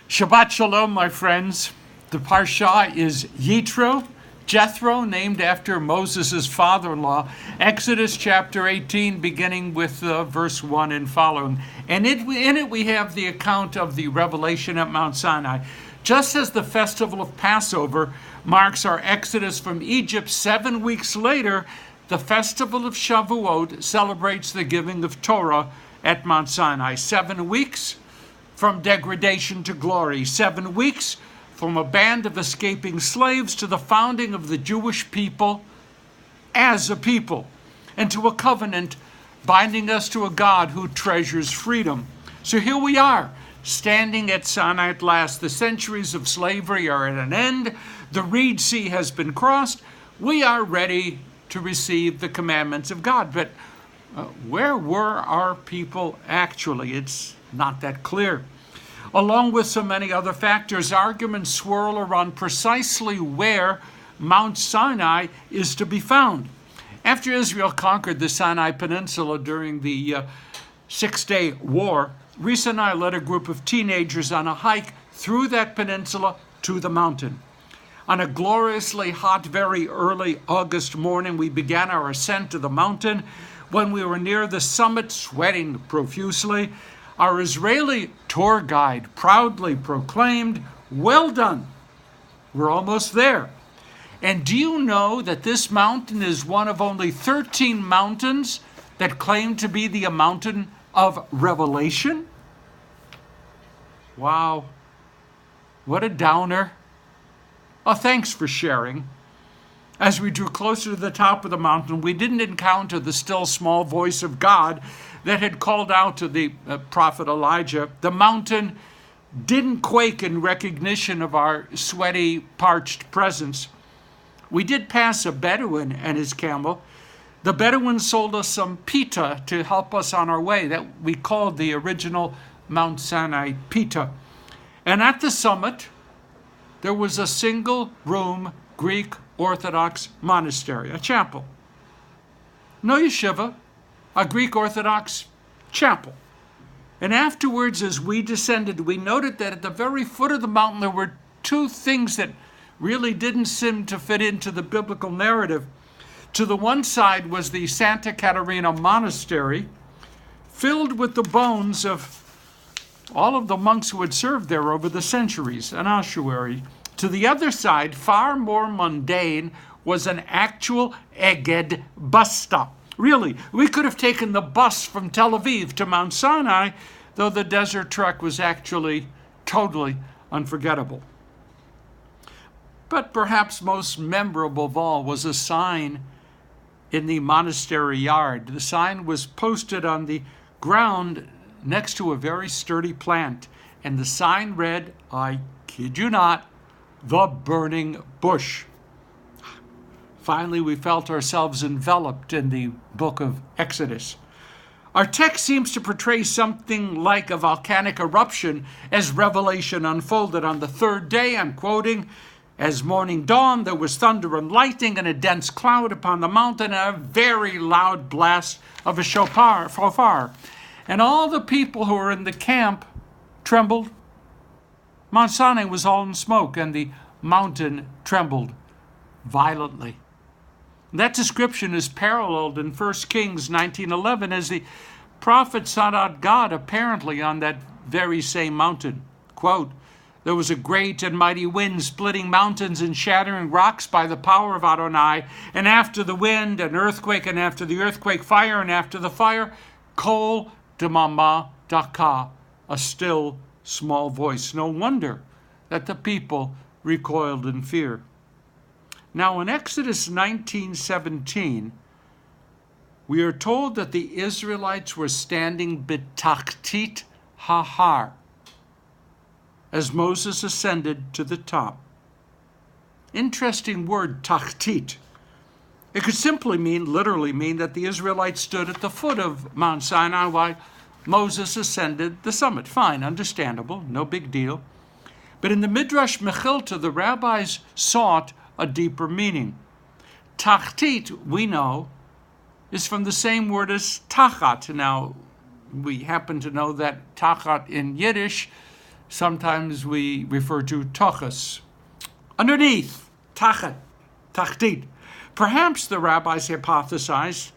Shabbat Shalom, my friends. The Parsha is Yitro, Jethro, named after Moses' father-in-law. Exodus chapter 18, beginning with verse 1 and following. And in it we have the account of the revelation at Mount Sinai. Just as the festival of Passover marks our exodus from Egypt, 7 weeks later, the festival of Shavuot celebrates the giving of Torah at Mount Sinai. 7 weeks from degradation to glory. 7 weeks from a band of escaping slaves to the founding of the Jewish people as a people, and to a covenant binding us to a God who treasures freedom. So here we are, standing at Sinai at last. The centuries of slavery are at an end. The Reed Sea has been crossed. We are ready to receive the commandments of God. But where were our people actually? It's not that clear. Along with so many other factors, arguments swirl around precisely where Mount Sinai is to be found. After Israel conquered the Sinai Peninsula during the Six-Day War, Sinai led a group of teenagers on a hike through that peninsula to the mountain. On a gloriously hot, very early August morning, we began our ascent to the mountain. When we were near the summit, sweating profusely, our Israeli tour guide proudly proclaimed, "Well done, we're almost there." And do you know that this mountain is one of only 13 mountains that claim to be the mountain of revelation? Wow, what a downer. Oh, thanks for sharing. As we drew closer to the top of the mountain, we didn't encounter the still small voice of God that had called out to the prophet Elijah. The mountain didn't quake in recognition of our sweaty, parched presence. We did pass a Bedouin and his camel. The Bedouin sold us some pita to help us on our way, that we called the original Mount Sinai pita. And at the summit, there was a single-room Greek Orthodox monastery, a chapel. No yeshiva, a Greek Orthodox chapel. And afterwards, as we descended, we noted that at the very foot of the mountain, there were two things that really didn't seem to fit into the biblical narrative. To the one side was the Santa Caterina Monastery, filled with the bones of all of the monks who had served there over the centuries, an ossuary. To the other side, far more mundane, was an actual Eged bus stop. Really, we could have taken the bus from Tel Aviv to Mount Sinai, though the desert trek was actually totally unforgettable. But perhaps most memorable of all was a sign in the monastery yard. The sign was posted on the ground next to a very sturdy plant, and the sign read, I kid you not, "The Burning Bush." Finally, we felt ourselves enveloped in the book of Exodus. Our text seems to portray something like a volcanic eruption as revelation unfolded. On the third day, I'm quoting, "As morning dawned, there was thunder and lightning and a dense cloud upon the mountain and a very loud blast of a shofar. And all the people who were in the camp trembled." Mount Sinai was all in smoke, and the mountain trembled violently. That description is paralleled in 1 Kings 19:11 as the prophet sought out God apparently on that very same mountain. Quote, "There was a great and mighty wind splitting mountains and shattering rocks by the power of Adonai, and after the wind an earthquake, and after the earthquake fire, and after the fire kol demama daka," a still small voice. No wonder that the people recoiled in fear. Now in Exodus 19:17, we are told that the Israelites were standing betachtit hahar as Moses ascended to the top. Interesting word, tachtit. It could literally mean that the Israelites stood at the foot of Mount Sinai while Moses ascended the summit. Fine, understandable, no big deal. But in the Midrash Mechilta, the rabbis sought a deeper meaning. Tachtit, we know, is from the same word as tachat. Now, we happen to know that tachat in Yiddish sometimes we refer to tochas. Underneath, tachat, tachtit. Perhaps the rabbis hypothesized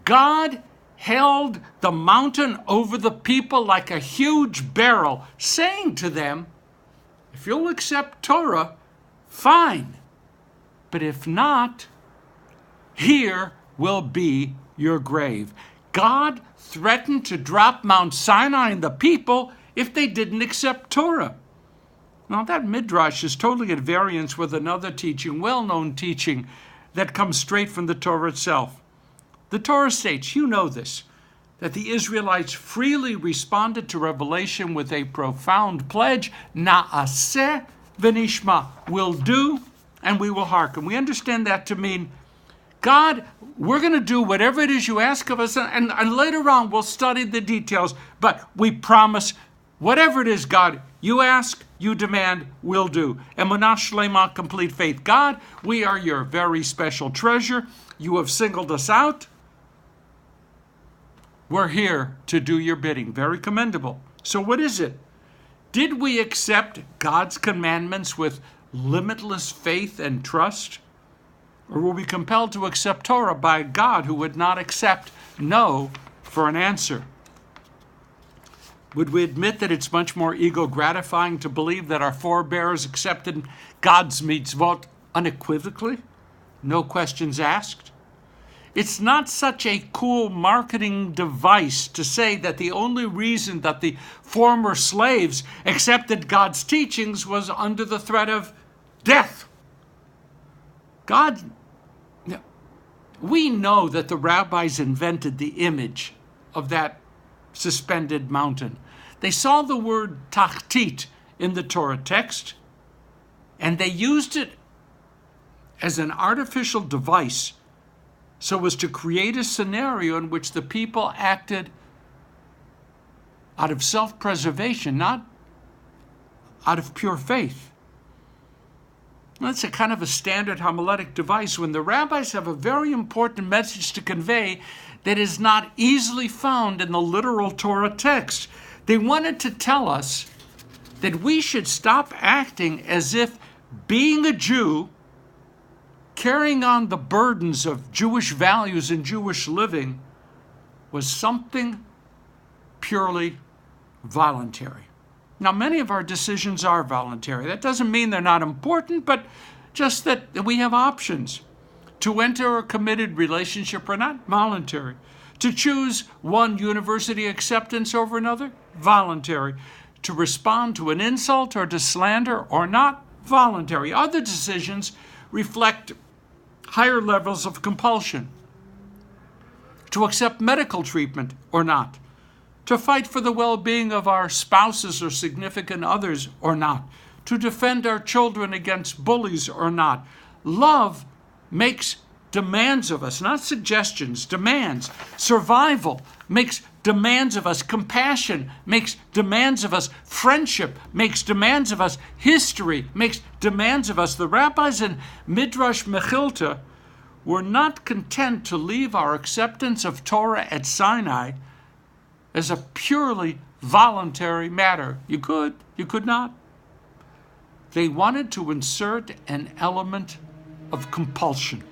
God held the mountain over the people like a huge barrel, saying to them, if you'll accept Torah, fine. But if not, here will be your grave. God threatened to drop Mount Sinai on the people if they didn't accept Torah. Now that midrash is totally at variance with another teaching, well-known teaching, that comes straight from the Torah itself. The Torah states, you know this, that the Israelites freely responded to revelation with a profound pledge, na'aseh v'nishma, will do and we will hearken. We understand that to mean, God, we're going to do whatever it is you ask of us, and later on we'll study the details, but we promise whatever it is, God, you ask, you demand, we'll do. Emunah shlema, complete faith. God, we are your very special treasure. You have singled us out. We're here to do your bidding. Very commendable. So what is it? Did we accept God's commandments with limitless faith and trust? Or were we compelled to accept Torah by God who would not accept no for an answer? Would we admit that it's much more ego-gratifying to believe that our forebears accepted God's mitzvot unequivocally? No questions asked? It's not such a cool marketing device to say that the only reason that the former slaves accepted God's teachings was under the threat of death. We know that the rabbis invented the image of that suspended mountain. They saw the word tachtit in the Torah text, and they used it as an artificial device so as to create a scenario in which the people acted out of self-preservation, not out of pure faith. That's a kind of a standard homiletic device when the rabbis have a very important message to convey that is not easily found in the literal Torah text. They wanted to tell us that we should stop acting as if being a Jew, carrying on the burdens of Jewish values and Jewish living, was something purely voluntary. Now, many of our decisions are voluntary. That doesn't mean they're not important, but just that we have options. To enter a committed relationship are not voluntary. To choose one university acceptance over another, voluntary. To respond to an insult or to slander or not, voluntary. Other decisions reflect higher levels of compulsion. To accept medical treatment or not. To fight for the well-being of our spouses or significant others or not. To defend our children against bullies or not. Love makes demands of us, not suggestions, demands. Survival makes demands of us. Compassion makes demands of us. Friendship makes demands of us. History makes demands of us. The rabbis in Midrash Mechilta were not content to leave our acceptance of Torah at Sinai as a purely voluntary matter. You could not. They wanted to insert an element of compulsion,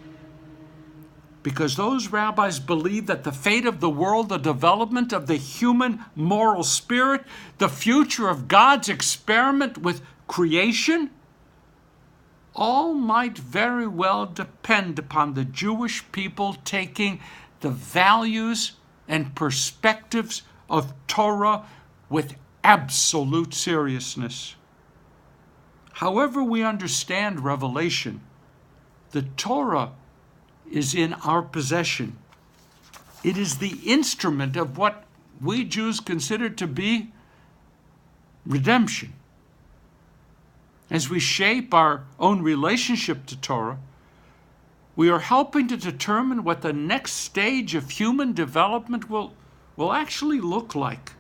because those rabbis believed that the fate of the world, the development of the human moral spirit, the future of God's experiment with creation, all might very well depend upon the Jewish people taking the values and perspectives of Torah with absolute seriousness. However we understand revelation, the Torah is in our possession. It is the instrument of what we Jews consider to be redemption. As we shape our own relationship to Torah, we are helping to determine what the next stage of human development will actually look like.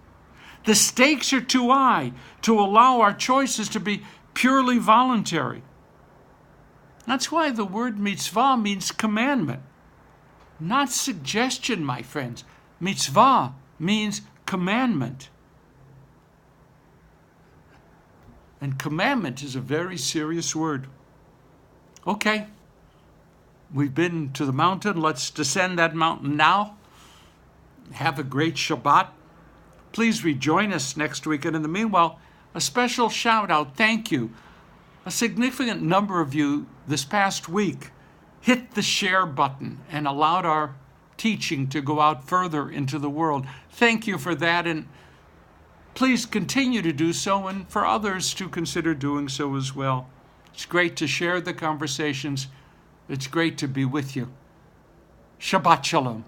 The stakes are too high to allow our choices to be purely voluntary. That's why the word mitzvah means commandment, not suggestion, my friends. Mitzvah means commandment. And commandment is a very serious word. Okay, we've been to the mountain. Let's descend that mountain now. Have a great Shabbat. Please rejoin us next week. And in the meanwhile, a special shout out. Thank you. A significant number of you this past week hit the share button and allowed our teaching to go out further into the world. Thank you for that. And please continue to do so, and for others to consider doing so as well. It's great to share the conversations. It's great to be with you. Shabbat Shalom.